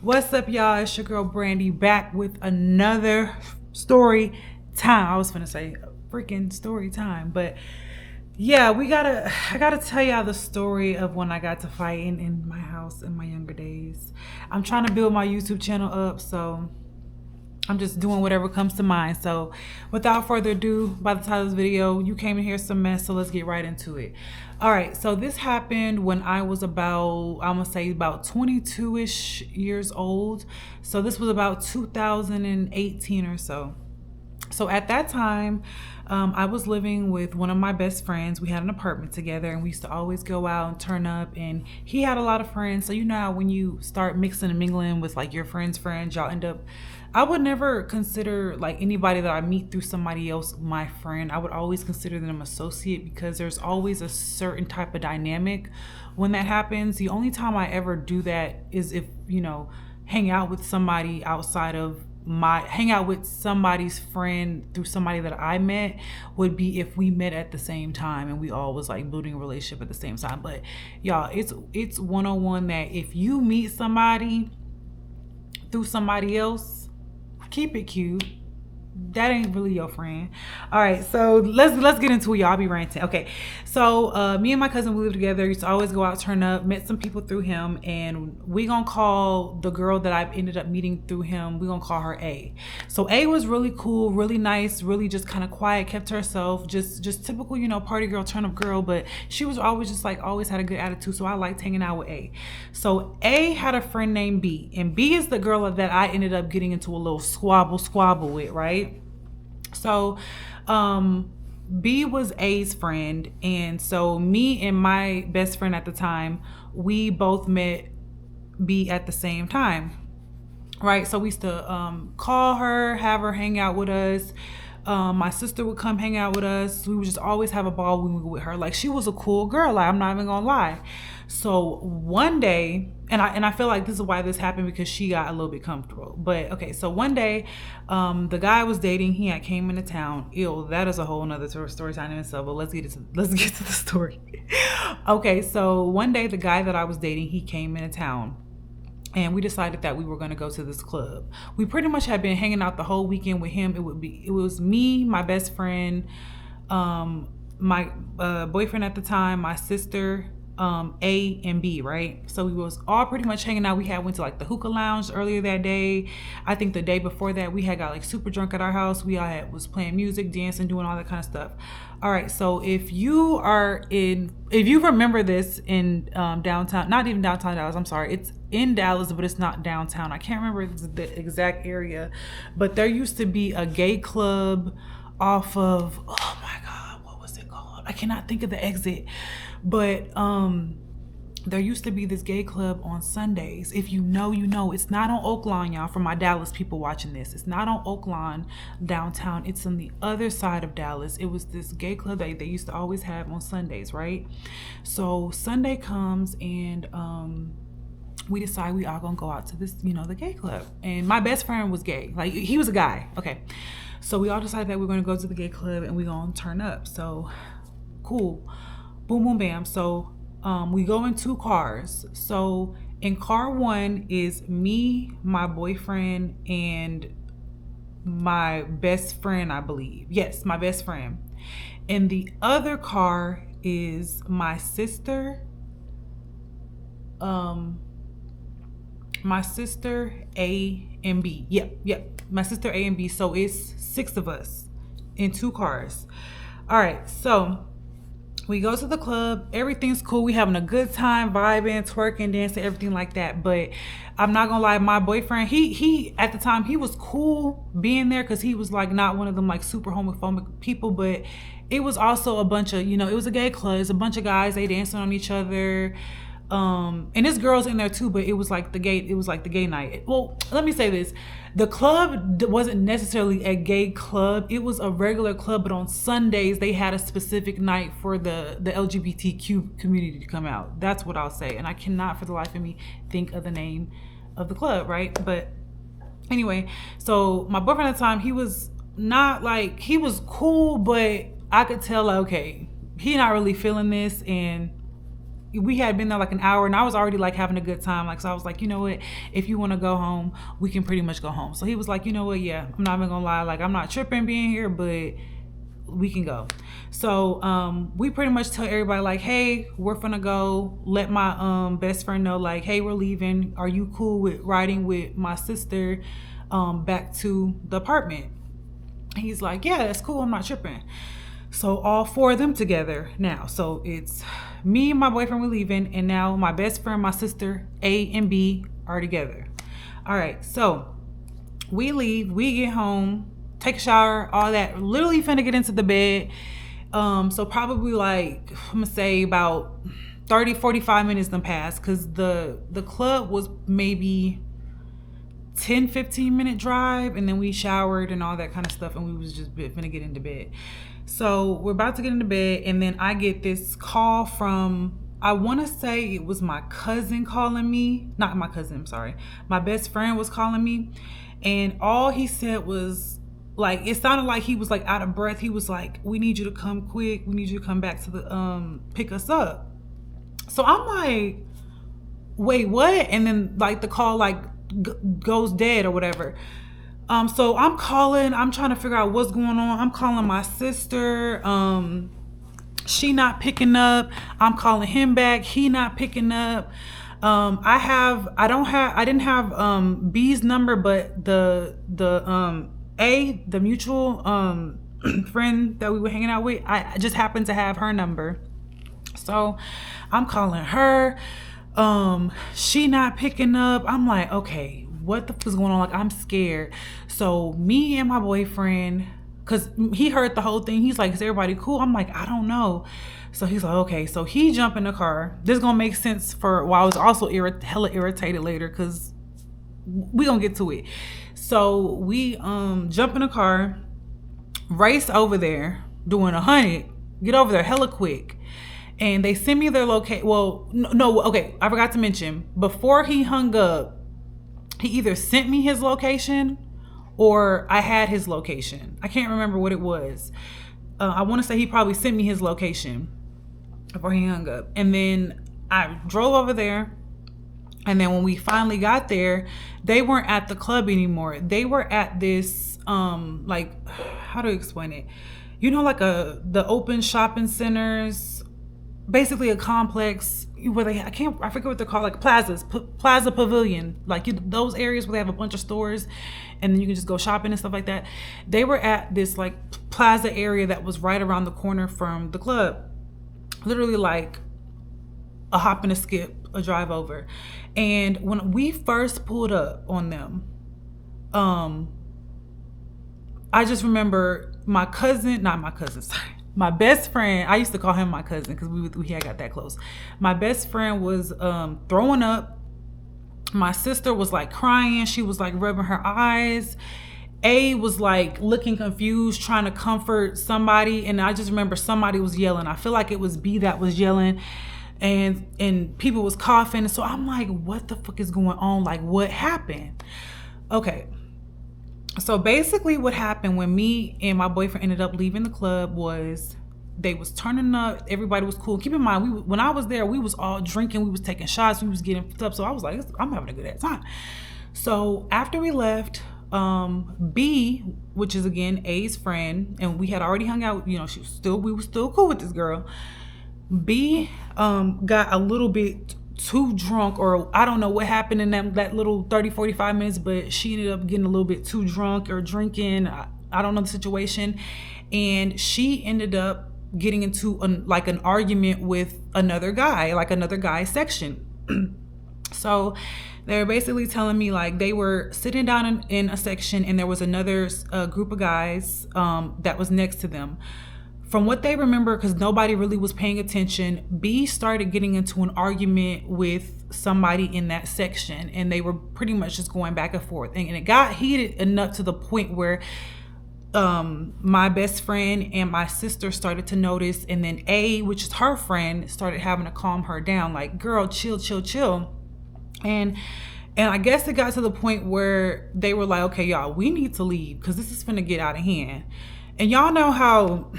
What's up, y'all? It's your girl Brandy back with another story time. I was gonna say freaking story time, but yeah, I gotta tell y'all the story of when I got to fighting in my house in my younger days. I'm trying to build my YouTube channel up, so I'm just doing whatever comes to mind. So without further ado, by the time of this video, you came in here some mess, so let's get right into it. All right, so this happened when I was about, I'm gonna say about 22-ish years old. So this was about 2018 or so. So at that time, I was living with one of my best friends. We had an apartment together and we used to always go out and turn up, and he had a lot of friends. So you know how when you start mixing and mingling with like your friends' friends, y'all end up, I would never consider like anybody that I meet through somebody else my friend. I would always consider them associate, because there's always a certain type of dynamic when that happens. The only time I ever do that is if, hang out with somebody outside of hang out with somebody's friend through somebody that I met, would be if we met at the same time and we all was like building a relationship at the same time. But y'all, it's 101 that if you meet somebody through somebody else, keep it cute. That ain't really your friend. All right, so let's get into it, y'all. I'll be ranting. Okay, so me and my cousin, we lived together. Used to always go out, turn up. Met some people through him, and we gonna call the girl that I've ended up meeting through him, we gonna call her A. So A was really cool, really nice, really just kind of quiet, kept to herself, just typical, party girl, turn up girl. But she was always just like, always had a good attitude, so I liked hanging out with A. So A had a friend named B, and B is the girl that I ended up getting into a little squabble with, right? So B was A's friend, and so me and my best friend at the time, we both met B at the same time, right? So we used to call her, have her hang out with us. My sister would come hang out with us. We would just always have a ball when we were with her. Like, she was a cool girl, like, I'm not even gonna lie. So one day, and I feel like this is why this happened, because she got a little bit comfortable. But okay, so one day, the guy I was dating, he had came into town. Ew, that is a whole nother story time in itself. But let's get to the story. Okay, so one day, the guy that I was dating, he came into town, and we decided that we were going to go to this club. We pretty much had been hanging out the whole weekend with him. It was me, my best friend, my boyfriend at the time, my sister, A and B, right? So we was all pretty much hanging out. We had went to like the hookah lounge earlier that day. I think the day before that, we had got like super drunk at our house. We all was playing music, dancing, doing all that kind of stuff. All right, so if you remember this in downtown, not even downtown Dallas, I'm sorry, it's in Dallas, but it's not downtown. I can't remember the exact area, but there used to be a gay club off of, oh my God, what was it called? I cannot think of the exit, but there used to be this gay club on Sundays. If you know, you know. It's not on Oak Lawn, y'all, for my Dallas people watching this. It's not on Oak Lawn downtown. It's on the other side of Dallas. It was this gay club that they used to always have on Sundays, right? So Sunday comes, and we decide we all gonna go out to this, the gay club. And my best friend was gay. Like, he was a guy. Okay. So we all decided that we're gonna go to the gay club and we're gonna turn up. So cool. Boom, boom, bam. So we go in two cars. So in car one is me, my boyfriend, and my best friend, I believe. Yes, my best friend. In the other car is my sister, A and B. Yep. My sister A and B. So it's 6 of us in 2 cars. All right, so we go to the club. Everything's cool. We having a good time, vibing, twerking, dancing, everything like that. But I'm not gonna lie, my boyfriend, he at the time, he was cool being there, because he was like not one of them like super homophobic people. But it was also a bunch of, it was a gay club. It's a bunch of guys, they dancing on each other. And there's girls in there too, but it was like the gay night. Well, let me say this. The club wasn't necessarily a gay club. It was a regular club, but on Sundays they had a specific night for the LGBTQ community to come out. That's what I'll say. And I cannot for the life of me think of the name of the club, right? But anyway, so my boyfriend at the time, he was not like, he was cool, but I could tell like, okay, he not really feeling this. And we had been there like an hour, and I was already like having a good time. Like, so I was like, you know what, if you want to go home, we can pretty much go home. So he was like, you know what, yeah, I'm not even gonna lie, like I'm not tripping being here, but we can go. So we pretty much tell everybody like, hey, we're gonna go. Let my best friend know like, hey, we're leaving. Are you cool with riding with my sister back to the apartment? He's like, yeah, that's cool, I'm not tripping. So all four of them together now. So it's me and my boyfriend, we're leaving, and now my best friend, my sister, A and B, are together. All right, so we leave, we get home, take a shower, all that, literally finna get into the bed. So probably like, I'm gonna say about 30-45 minutes done passed, because the club was maybe 10-15 minute drive, and then we showered and all that kind of stuff, and we was just finna get into bed. So we're about to get into bed, and then I get this call from, I want to say it was my cousin calling me. Not my cousin, I'm sorry. My best friend was calling me, and all he said was like, it sounded like he was like out of breath. He was like, we need you to come quick. We need you to come back to the pick us up. So I'm like, wait, what? And then like the call like goes dead or whatever. So I'm calling, I'm trying to figure out what's going on. I'm calling my sister. She not picking up. I'm calling him back. He not picking up. I didn't have B's number, but the mutual friend that we were hanging out with, I just happened to have her number. So I'm calling her. She not picking up. I'm like, okay, what the fuck is going on? Like, I'm scared. So me and my boyfriend, because he heard the whole thing, he's like, is everybody cool? I'm like, I don't know. So he's like, okay. So he jumped in the car. This is gonna make sense for why I was also hella irritated later, because we gonna get to it. So we jump in the car, race over there, doing 100, get over there hella quick. And they send me their location. Well, no, okay, I forgot to mention, before he hung up, he either sent me his location or I had his location. I can't remember what it was. I want to say he probably sent me his location before he hung up. And then I drove over there. And then when we finally got there, they weren't at the club anymore. They were at this, like, how to explain it? You know, like the open shopping centers, basically a complex where I forget what they're called, like plazas, plaza pavilion, like those areas where they have a bunch of stores and then you can just go shopping and stuff like that. They were at this like plaza area that was right around the corner from the club, literally like a hop and a skip, a drive over. And when we first pulled up on them, I just remember my best friend, I used to call him my cousin because we had got that close. My best friend was throwing up. My sister was like crying. She was like rubbing her eyes. A was like looking confused, trying to comfort somebody. And I just remember somebody was yelling. I feel like it was B that was yelling. And people was coughing. So I'm like, what the fuck is going on? Like, what happened? Okay. So basically what happened when me and my boyfriend ended up leaving the club was they was turning up. Everybody was cool. Keep in mind, when I was there, we was all drinking. We was taking shots. We was getting fucked up. So I was like, I'm having a good ass time. So after we left, B, which is again A's friend, and we had already hung out, you know, we were still cool with this girl. B got a little bit too drunk, or I don't know what happened in that little 30-45 minutes, but she ended up getting a little bit too drunk or drinking. I don't know the situation. And she ended up getting into an argument with another guy, like another guy's section. So they were basically telling me like they were sitting down in a section and there was another group of guys that was next to them. From what they remember, because nobody really was paying attention, B started getting into an argument with somebody in that section, and they were pretty much just going back and forth. And it got heated enough to the point where my best friend and my sister started to notice, and then A, which is her friend, started having to calm her down, like, girl, chill, chill, chill. And I guess it got to the point where they were like, okay, y'all, we need to leave because this is finna get out of hand. And y'all know how,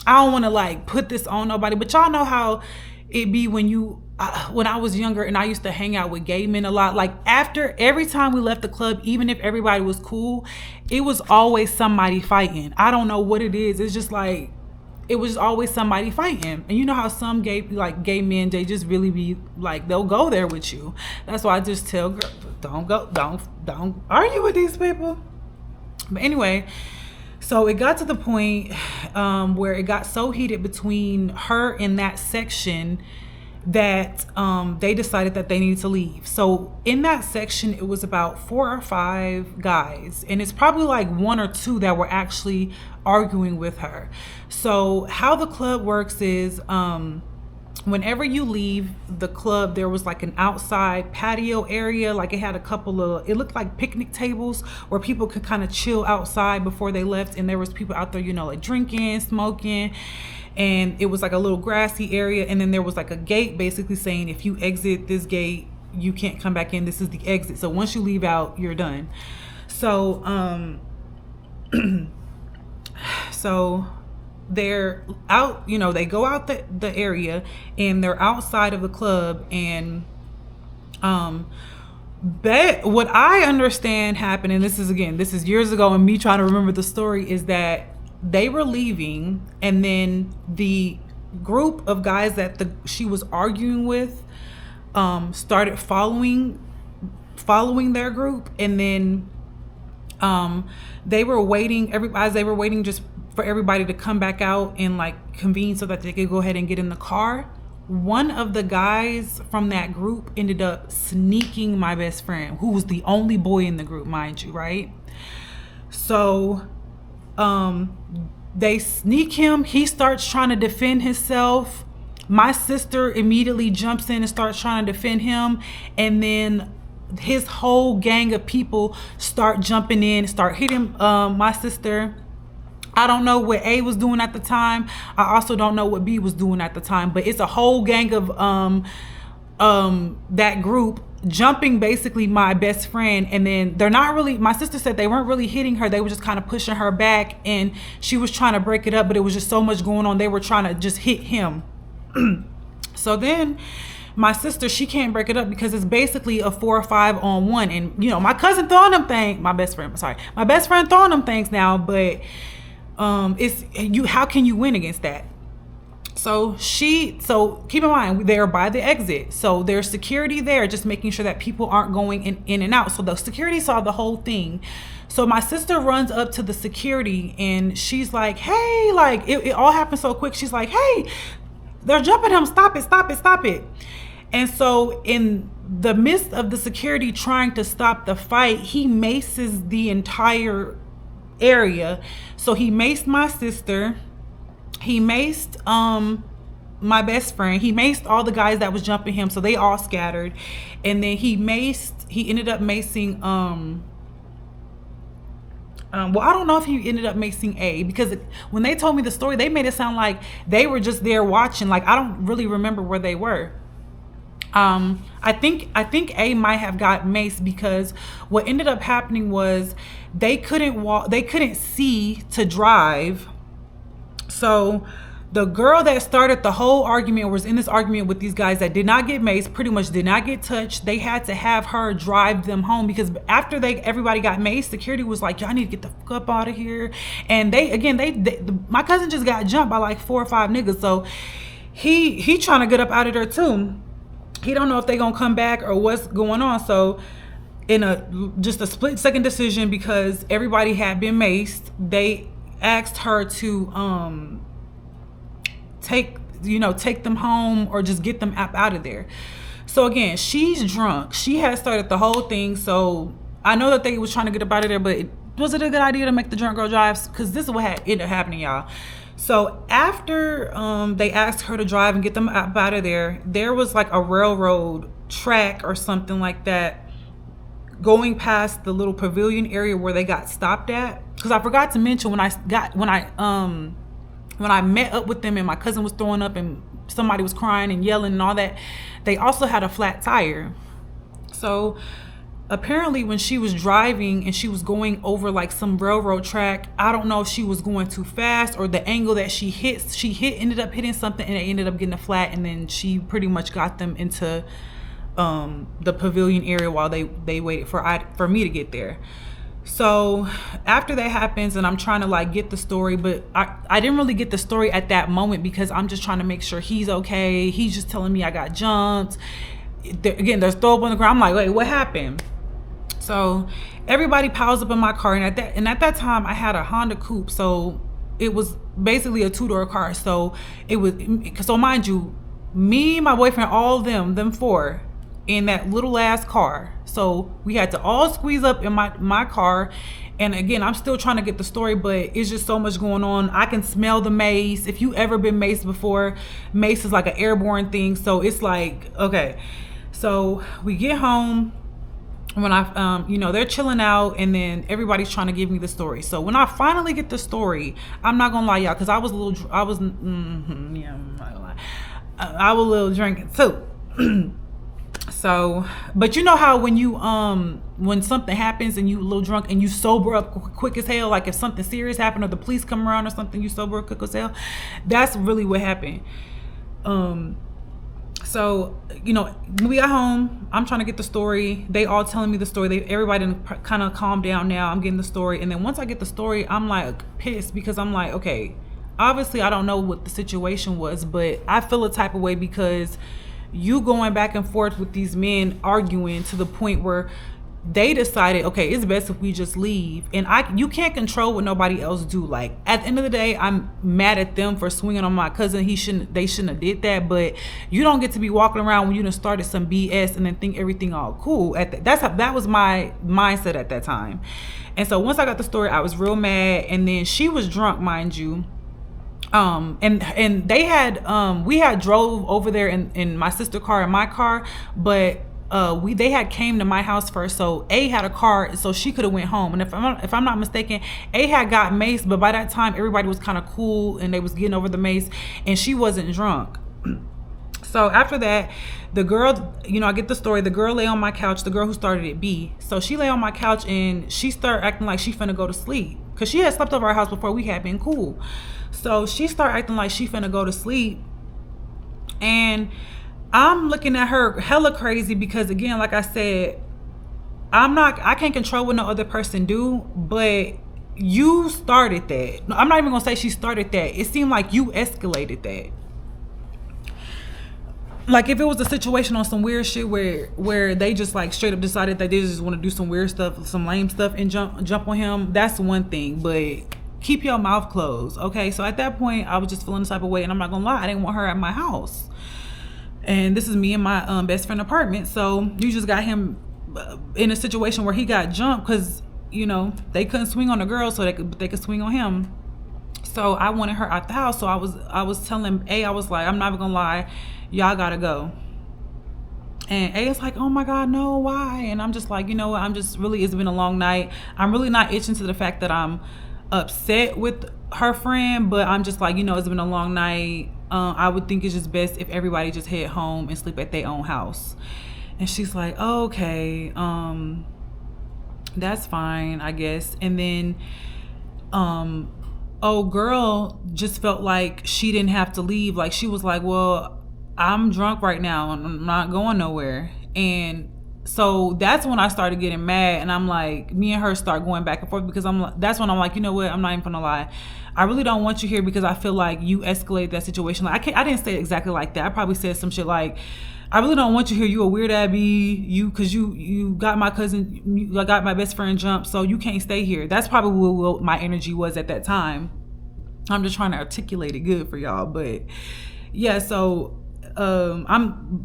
I don't want to like put this on nobody, but y'all know how it be when when I was younger and I used to hang out with gay men a lot, like after every time we left the club, even if everybody was cool, it was always somebody fighting. I don't know what it is. It's just like, it was always somebody fighting. And you know how some gay men, they just really be like, they'll go there with you. That's why I just tell girls, don't argue with these people. But anyway, so it got to the point where it got so heated between her and that section that they decided that they needed to leave. So in that section, it was about 4 or 5 guys, and it's probably like 1 or 2 that were actually arguing with her. So how the club works is whenever you leave the club, there was like an outside patio area. Like it had a couple of, it looked like picnic tables where people could kind of chill outside before they left. And there was people out there, you know, like drinking, smoking. And it was like a little grassy area. And then there was like a gate basically saying, if you exit this gate, you can't come back in. This is the exit. So once you leave out, you're done. So, so they're out, you know, they go out the area and they're outside of the club. And what I understand happened, and this is years ago and me trying to remember the story, is that they were leaving and then the group of guys that she was arguing with started following their group. And then they were waiting, as they were waiting just for everybody to come back out and like convene so that they could go ahead and get in the car. One of the guys from that group ended up sneaking my best friend, who was the only boy in the group, mind you, right? So they sneak him. He starts trying to defend himself. My sister immediately jumps in and starts trying to defend him. And then his whole gang of people start jumping in, start hitting my sister. I don't know what A was doing at the time. I also don't know what B was doing at the time, but it's a whole gang of that group jumping basically my best friend. And then they're not really, my sister said they weren't really hitting her. They were just kind of pushing her back and she was trying to break it up, but it was just so much going on. They were trying to just hit him. So then my sister, she can't break it up because it's basically a 4 or 5 on 1. And you know, my cousin throwing them things, my best friend throwing them things now, but it's you, how can you win against that? So keep in mind, they're by the exit. So there's security there, just making sure that people aren't going in and out. So the security saw the whole thing. So my sister runs up to the security and she's like, hey, like it all happened so quick. She's like, hey, they're jumping him. Stop it, stop it, stop it. And so in the midst of the security trying to stop the fight, he maces the entire area. So he maced my sister. He maced my best friend. He maced all the guys that was jumping him, so they all scattered. And then he ended up macing well, I don't know if he ended up macing A, because when they told me the story, they made it sound like they were just there watching. Like, I don't really remember where they were. I think A might have got maced because what ended up happening was they couldn't see to drive. So the girl that started the whole argument, was in this argument with these guys that did not get maced, pretty much did not get touched. They had to have her drive them home, because after everybody got maced, security was like, y'all need to get the fuck up out of here. And my cousin just got jumped by like 4 or 5 niggas. So he trying to get up out of there too. He don't know if they gonna come back or what's going on. So in just a split second decision, because everybody had been maced, they asked her to take them home or just get them out of there. So again, she's drunk. She had started the whole thing. So I know that they was trying to get up out of there, but was it a good idea to make the drunk girl drive? Because this is what ended up happening, y'all. So after they asked her to drive and get them out of there, there was like a railroad track or something like that going past the little pavilion area where they got stopped at. Because I forgot to mention, when I met up with them and my cousin was throwing up and somebody was crying and yelling and all that, they also had a flat tire. So apparently when she was driving and she was going over like some railroad track, I don't know if she was going too fast or the angle that she hit ended up hitting something, and they ended up getting a flat, and then she pretty much got them into the pavilion area while they waited for me to get there. So after that happens, and I'm trying to like get the story, but I didn't really get the story at that moment because I'm just trying to make sure he's okay. He's just telling me I got jumped. Again, there's throw up on the ground. I'm like, wait, what happened? So everybody piles up in my car, and at that time I had a Honda Coupe, so it was basically a 2-door car. So mind you, me, my boyfriend, all of them four in that little ass car. So we had to all squeeze up in my car. And again, I'm still trying to get the story, but it's just so much going on. I can smell the mace. If you ever been maced before, mace is like an airborne thing. So it's like, okay. So we get home when I, they're chilling out, and then everybody's trying to give me the story. So when I finally get the story, I'm not gonna lie, y'all, because I was a little drinking too. So, but you know how when you when something happens and you a little drunk and you sober up quick as hell, like if something serious happened or the police come around or something, you sober up quick as hell. That's really what happened. So, when we got home, I'm trying to get the story. They all telling me the story. Everybody kind of calmed down now. I'm getting the story. And then once I get the story, I'm like pissed because I'm like, okay, obviously I don't know what the situation was, but I feel a type of way because you going back and forth with these men arguing to the point where they decided, okay, it's best if we just leave. And you can't control what nobody else do. Like at the end of the day, I'm mad at them for swinging on my cousin. They shouldn't have did that. But you don't get to be walking around when you done started some BS and then think everything all cool. That was my mindset at that time. And so once I got the story, I was real mad. And then she was drunk, mind you. And they had we had drove over there in my sister's car and my car, but they had came to my house first. So A had a car, so she could have went home. And if I'm not mistaken, A had got maced, but by that time everybody was kind of cool and they was getting over the mace, and she wasn't drunk. So after that, the girl, I get the story. The girl lay on my couch, the girl who started it, B. So she lay on my couch and she started acting like she finna go to sleep because she had slept over our house before. We had been cool. So she started acting like she finna go to sleep. And I'm looking at her hella crazy because, again, like I said, I can't control what no other person do, but you started that. I'm not even gonna say she started that. It seemed like you escalated that. Like if it was a situation on some weird shit where they just like straight up decided that they just want to do some weird stuff, some lame stuff, and jump on him, that's one thing. But keep your mouth closed, okay? So at that point, I was just feeling the type of way, and I'm not gonna lie, I didn't want her at my house. And this is me and my best friend apartment. So you just got him in a situation where he got jumped because they couldn't swing on the girl, so they could swing on him. So I wanted her out the house. So I was telling A, I was like, I'm not even gonna lie, y'all gotta go. And A is like, oh my God, no, why? And I'm just like, you know what? It's been a long night. I'm really not itching to the fact that I'm upset with her friend, but I'm just like, it's been a long night. I would think it's just best if everybody just head home and sleep at their own house. And she's like, oh, okay, that's fine, I guess. And then girl just felt like she didn't have to leave. Like she was like, well, I'm drunk right now and I'm not going nowhere. And so that's when I started getting mad, and I'm like, me and her start going back and forth because that's when I'm like, you know what? I'm not even gonna lie. I really don't want you here because I feel like you escalated that situation. Like I didn't say it exactly like that. I probably said some shit like, I really don't want you here. You a weird Abby. Cause you got my cousin, you got my best friend jumped, so you can't stay here. That's probably what my energy was at that time. I'm just trying to articulate it good for y'all, but yeah. So I'm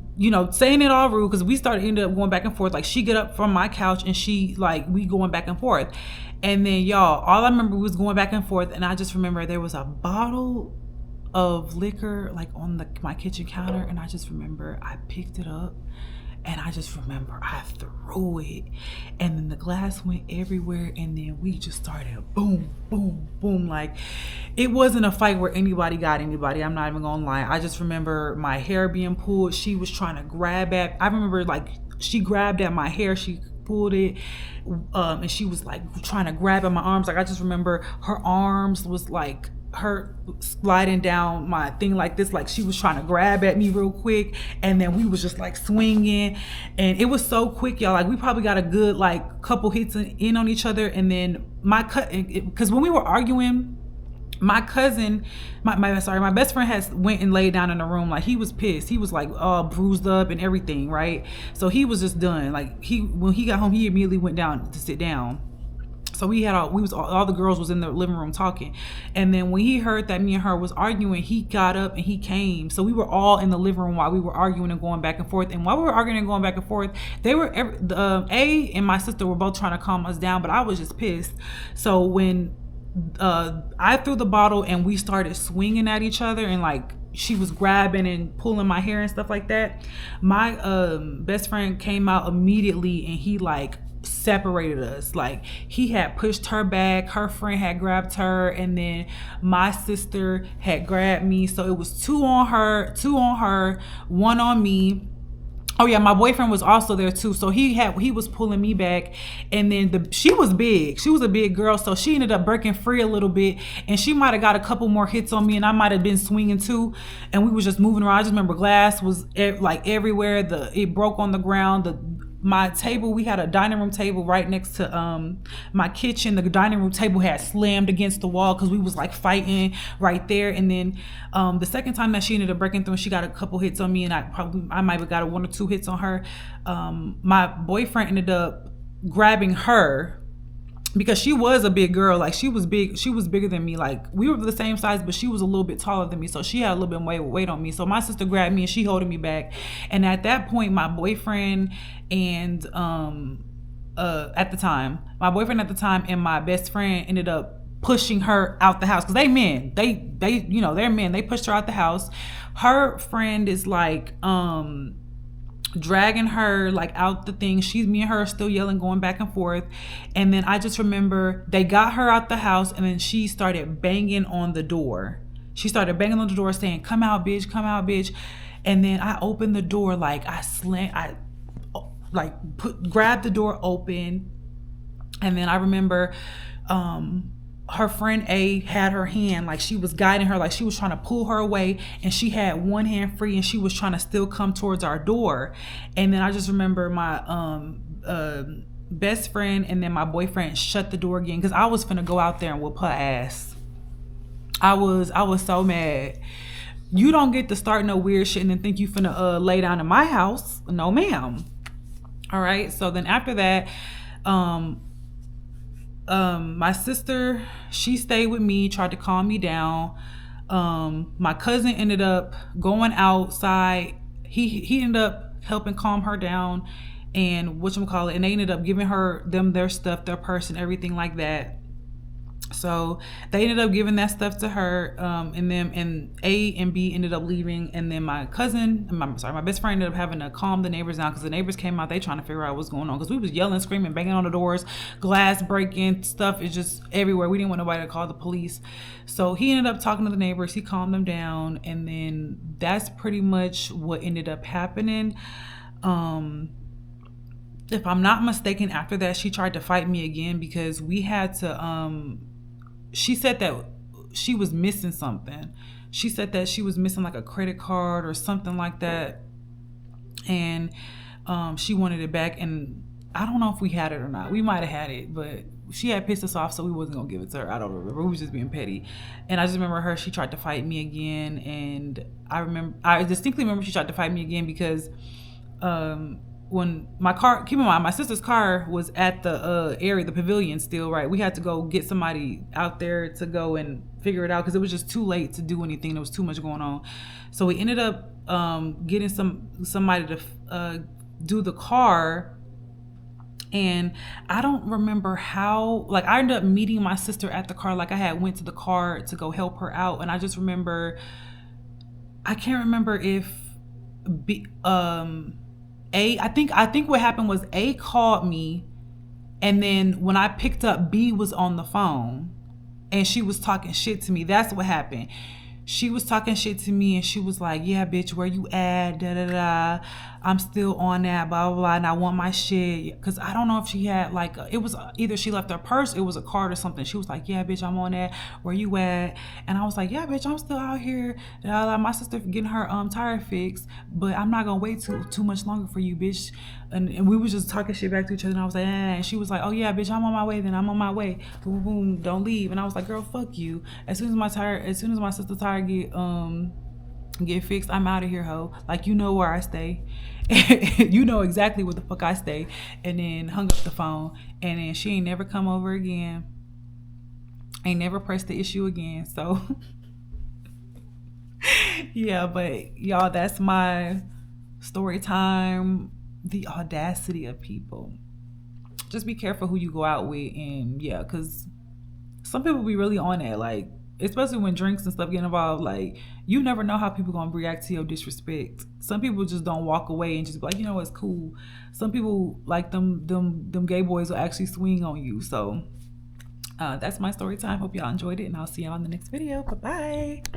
saying it all rude because we ended up going back and forth. Like she get up from my couch and we going back and forth, and then y'all, all I remember was going back and forth, and I just remember there was a bottle of liquor like on my kitchen counter, and I just remember I picked it up, and I just remember I threw it, and then the glass went everywhere, and then we just started boom, boom, boom. Like it wasn't a fight where anybody got anybody. I'm not even gonna lie. I just remember my hair being pulled. She was trying to grab at. I remember like she grabbed at my hair. She pulled it, and she was like trying to grab at my arms. Like I just remember her arms was like her sliding down my thing like this, like she was trying to grab at me real quick, and then we was just like swinging, and it was so quick, y'all. Like we probably got a good like couple hits in on each other, and then because when we were arguing, my cousin, my best friend has went and laid down in the room. Like he was pissed. He was like bruised up and everything, right? So he was just done. Like when he got home, he immediately went down to sit down. So we had all the girls was in the living room talking, and then when he heard that me and her was arguing, he got up and he came. So we were all in the living room while we were arguing and going back and forth. And while we were arguing and going back and forth, they were A and my sister were both trying to calm us down, but I was just pissed. So when I threw the bottle and we started swinging at each other, and like she was grabbing and pulling my hair and stuff like that, my best friend came out immediately and he like separated us. Like he had pushed her back, her friend had grabbed her, and then my sister had grabbed me. So it was two on her, one on me. Oh yeah, my boyfriend was also there too. So he was pulling me back, and then she was big. She was a big girl, so she ended up breaking free a little bit, and she might have got a couple more hits on me, and I might have been swinging too. And we was just moving around. I just remember glass was like everywhere. It broke on the ground. My table, we had a dining room table right next to my kitchen. The dining room table had slammed against the wall because we was like fighting right there. And then the second time that she ended up breaking through, she got a couple hits on me, and I might have got one or two hits on her. My boyfriend ended up grabbing her because she was a big girl. Like she was big. She was bigger than me. Like we were the same size, but she was a little bit taller than me. So she had a little bit more weight on me. So my sister grabbed me and she holding me back. And at that point, my boyfriend and at the time and my best friend ended up pushing her out the house, because they men. They you know, they're men. They pushed her out the house. Her friend is like dragging her like out the thing. Me and her are still yelling, going back and forth. And then I just remember they got her out the house, and then she started banging on the door. Saying, "Come out, bitch, come out, bitch." And then I opened the door, like grabbed the door open. And then I remember her friend A had her hand, like she was guiding her, like she was trying to pull her away, and she had one hand free and she was trying to still come towards our door. And then I just remember my best friend and then my boyfriend shut the door again, because I was finna go out there and whoop her ass. I was so mad. You don't get to start no weird shit and then think you finna lay down in my house. No ma'am. All right, so then after that, my sister, she stayed with me, tried to calm me down. My cousin ended up going outside. He ended up helping calm her down, and and they ended up giving them their stuff, their purse and everything like that. So they ended up giving that stuff to her, and A and B ended up leaving, and then my best friend ended up having to calm the neighbors down, because the neighbors came out. They trying to figure out what's going on, because we was yelling, screaming, banging on the doors, glass breaking, stuff is just everywhere. We didn't want nobody to call the police. So he ended up talking to the neighbors. He calmed them down, and then that's pretty much what ended up happening. If I'm not mistaken, after that she tried to fight me again, because we had to she said that she was missing something. She said that she was missing like a credit card or something like that, and she wanted it back. And I don't know if we had it or not. We might have had it, but she had pissed us off, so we wasn't gonna give it to her. I don't remember. We was just being petty. And I just remember she tried to fight me again, and I distinctly remember she tried to fight me again because when my car, keep in mind, my sister's car was at the area, the pavilion still, right? We had to go get somebody out there to go and figure it out, because it was just too late to do anything. There was too much going on. So we ended up getting somebody to do the car. And I don't remember how, like I ended up meeting my sister at the car. Like I had went to the car to go help her out. And I just remember, I can't remember if I think what happened was A called me, and then when I picked up, B was on the phone and she was talking shit to me. That's what happened. She was talking shit to me, and she was like, "Yeah, bitch, where you at? Da da da." I'm still on that, blah, blah, blah, and I want my shit. Because I don't know if she had, like, it was either she left her purse, it was a card or something. She was like, yeah, bitch, I'm on that. Where you at? And I was like, yeah, bitch, I'm still out here. My sister getting her tire fixed, but I'm not going to wait too much longer for you, bitch. And we was just talking shit back to each other, and I was like, and she was like, oh, yeah, bitch, I'm on my way, then I'm on my way. Boom, boom, don't leave. And I was like, girl, fuck you. As soon as my sister's tire get fixed, I'm out of here, ho. Like, you know where I stay. You know exactly where the fuck I stay. And then hung up the phone. And then she ain't never come over again. Ain't never pressed the issue again. So yeah, but y'all, that's my story time. The audacity of people. Just be careful who you go out with. And yeah, because some people be really on that, like, especially when drinks and stuff get involved. Like, you never know how people gonna react to your disrespect. Some people just don't walk away and just be like, you know, it's cool. Some people, like, them gay boys will actually swing on you. So that's my story time. Hope y'all enjoyed it, and I'll see y'all in the next video. Bye bye.